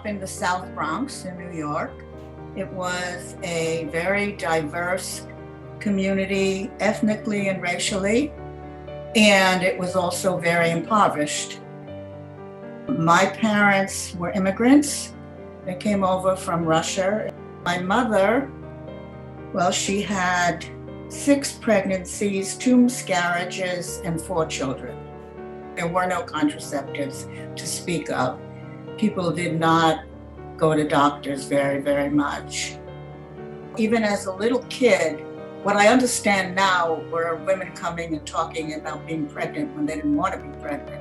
up in the South Bronx in New York. It was a very diverse community, ethnically and racially, and it was also very impoverished. My parents were immigrants. They came over from Russia. My mother, well, she had 6 pregnancies, 2 miscarriages, and 4 children. There were no contraceptives to speak of. People did not go to doctors very, very much. Even as a little kid, what I understand now were women coming and talking about being pregnant when they didn't want to be pregnant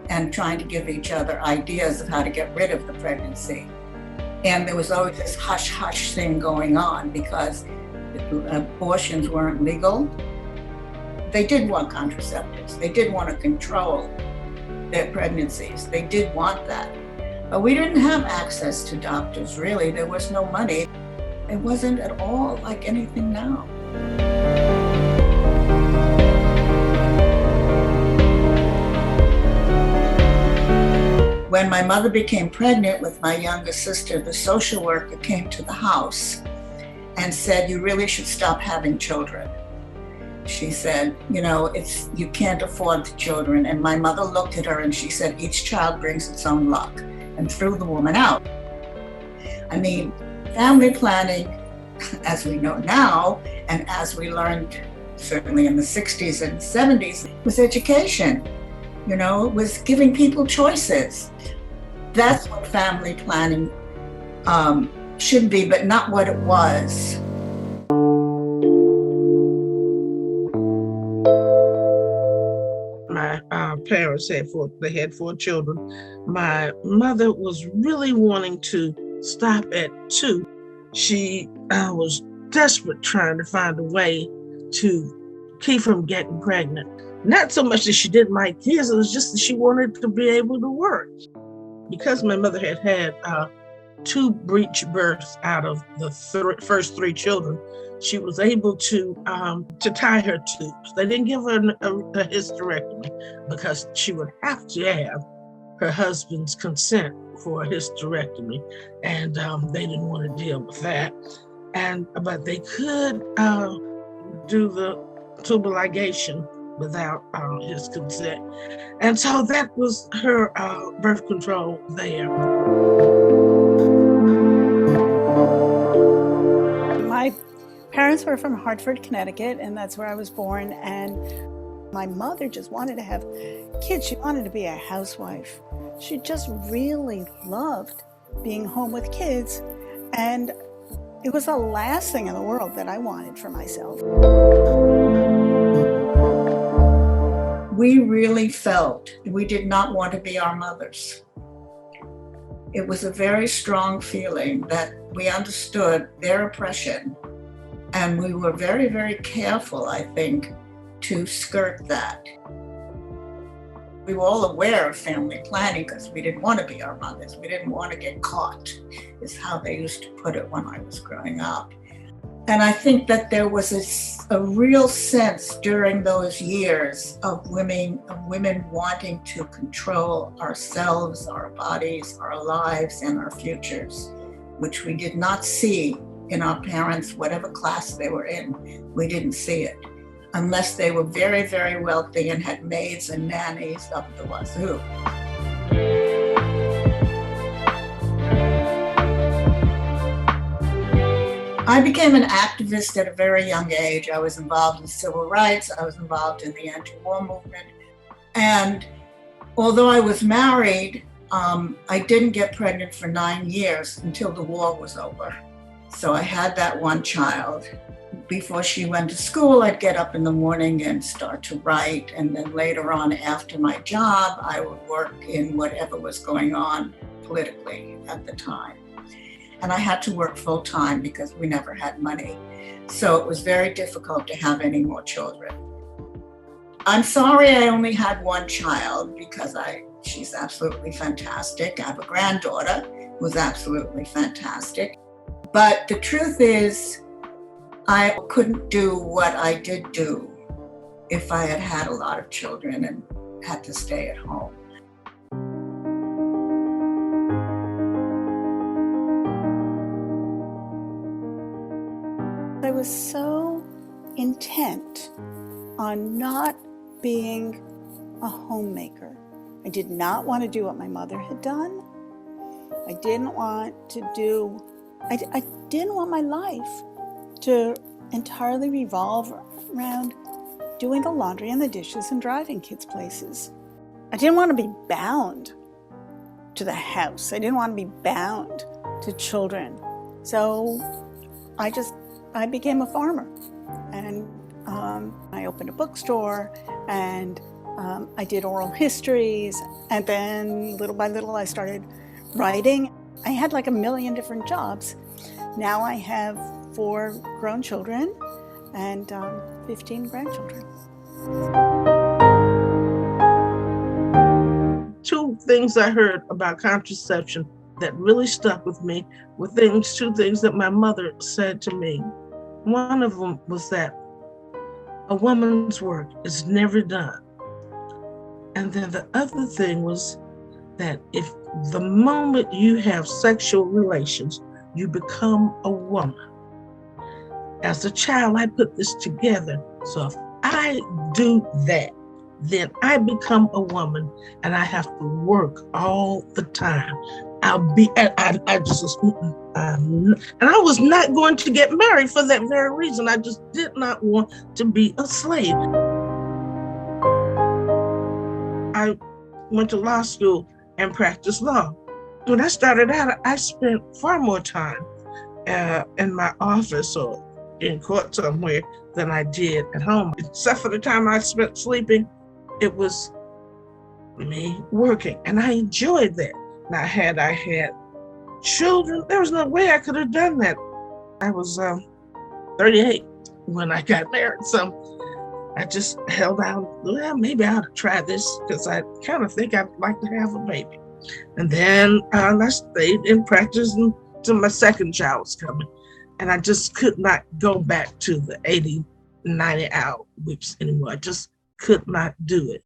and trying to give each other ideas of how to get rid of the pregnancy. And there was always this hush-hush thing going on because abortions weren't legal. They did want contraceptives. They did want to control their pregnancies. They did want that. But we didn't have access to doctors, really. There was no money. It wasn't at all like anything now. When my mother became pregnant with my younger sister, the social worker came to the house and said, "You really should stop having children." She said, you can't afford the children. And my mother looked at her and she said, "Each child brings its own luck," and threw the woman out. I mean, family planning, as we know now, and as we learned certainly in the 60s and 70s, was education. It was giving people choices. That's what family planning should be, but not what it was. My parents had 4 children. My mother was really wanting to stop at 2. She was desperate trying to find a way to keep from getting pregnant. Not so much that she didn't like kids, it was just that she wanted to be able to work. Because my mother had 2 breech births out of the first 3 children, she was able to tie her tubes. They didn't give her a hysterectomy because she would have to have her husband's consent for a hysterectomy, and they didn't want to deal with that. But they could do the tubal ligation without his consent. And so that was her birth control there. My parents were from Hartford, Connecticut, and that's where I was born. And my mother just wanted to have kids. She wanted to be a housewife. She just really loved being home with kids. And it was the last thing in the world that I wanted for myself. We really felt we did not want to be our mothers. It was a very strong feeling that we understood their oppression, and we were very, very careful, I think, to skirt that. We were all aware of family planning because we didn't want to be our mothers. We didn't want to get caught, is how they used to put it when I was growing up. And I think that there was a real sense during those years of women wanting to control ourselves, our bodies, our lives, and our futures, which we did not see in our parents, whatever class they were in. We didn't see it unless they were very, very wealthy and had maids and nannies up the wazoo. I became an activist at a very young age. I was involved in civil rights. I was involved in the anti-war movement. And although I was married, I didn't get pregnant for 9 years until the war was over. So I had that one child. Before she went to school, I'd get up in the morning and start to write. And then later on, after my job, I would work in whatever was going on politically at the time. And I had to work full time because we never had money. So it was very difficult to have any more children. I'm sorry I only had one child because she's absolutely fantastic. I have a granddaughter who's absolutely fantastic. But the truth is, I couldn't do what I did do if I had had a lot of children and had to stay at home. was so intent on not being a homemaker. I did not want to do what my mother had done. I didn't want my life to entirely revolve around doing the laundry and the dishes and driving kids places. I didn't want to be bound to the house. I didn't want to be bound to children. So I became a farmer, and I opened a bookstore, and I did oral histories, and then little by little I started writing. I had like 1 million different jobs. Now I have 4 grown children and 15 grandchildren. 2 things I heard about contraception that really stuck with me were 2 things that my mother said to me. One of them was that a woman's work is never done. And then the other thing was that if the moment you have sexual relations, you become a woman. As a child, I put this together. So if I do that, then I become a woman and I have to work all the time. And I was not going to get married for that very reason. I just did not want to be a slave. I went to law school and practiced law. When I started out, I spent far more time in my office or in court somewhere than I did at home. Except for the time I spent sleeping, it was me working, and I enjoyed that. Now, had I had children, there was no way I could have done that. I was 38 when I got married, so I just held out, well, maybe I ought to try this because I kind of think I'd like to have a baby. And then I stayed in practice until my second child was coming. And I just could not go back to the 80, 90-hour weeks anymore. I just could not do it.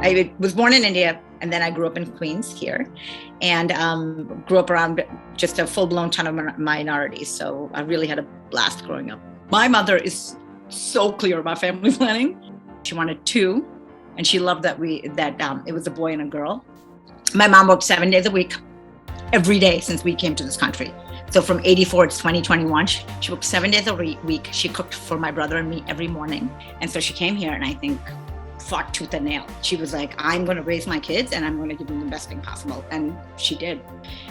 I was born in India, and then I grew up in Queens here, and grew up around just a full-blown ton of minorities. So I really had a blast growing up. My mother is so clear about family planning. She wanted 2, and she loved that it was a boy and a girl. My mom worked 7 days a week, every day since we came to this country. So from 84 to 2021, she worked 7 days a week. She cooked for my brother and me every morning. And so she came here, and I think fought tooth and nail. She was like, I'm going to raise my kids and I'm going to give them the best thing possible. And she did.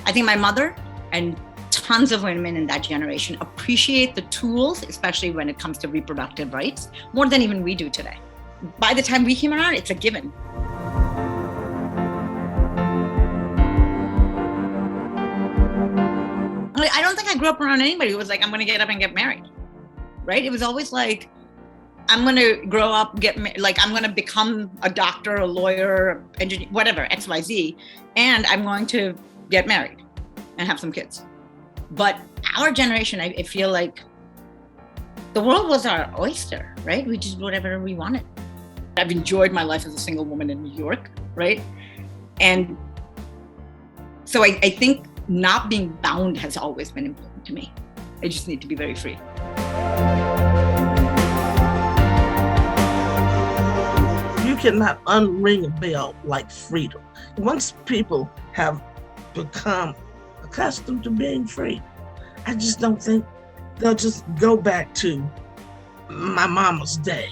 I think my mother and tons of women in that generation appreciate the tools, especially when it comes to reproductive rights, more than even we do today. By the time we came around, it's a given. I don't think I grew up around anybody who was like, I'm going to get up and get married, right? It was always like, I'm going to grow up, I'm going to become a doctor, a lawyer, engineer, whatever, XYZ, and I'm going to get married and have some kids. But our generation, I feel like the world was our oyster, right? We just did whatever we wanted. I've enjoyed my life as a single woman in New York, right? And so I think not being bound has always been important to me. I just need to be very free. You cannot unring a bell like freedom. Once people have become accustomed to being free, I just don't think they'll just go back to my mama's day.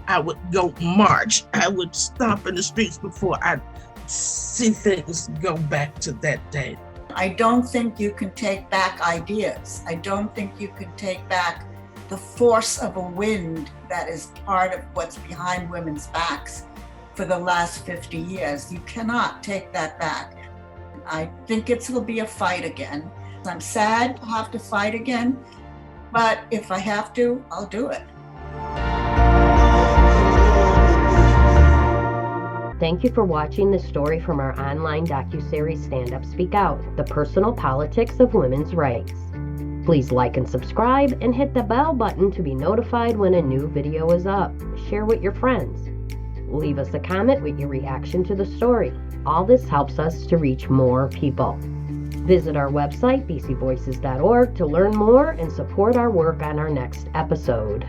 I would go march. I would stomp in the streets before I'd see things go back to that day. I don't think you can take back ideas. I don't think you can take back the force of a wind that is part of what's behind women's backs for the last 50 years. You cannot take that back. I think it'll be a fight again. I'm sad to have to fight again, but if I have to, I'll do it. Thank you for watching this story from our online docuseries Stand Up Speak Out, the personal politics of women's rights. Please like and subscribe and hit the bell button to be notified when a new video is up. Share with your friends. Leave us a comment with your reaction to the story. All this helps us to reach more people. Visit our website, bcvoices.org, to learn more and support our work on our next episode.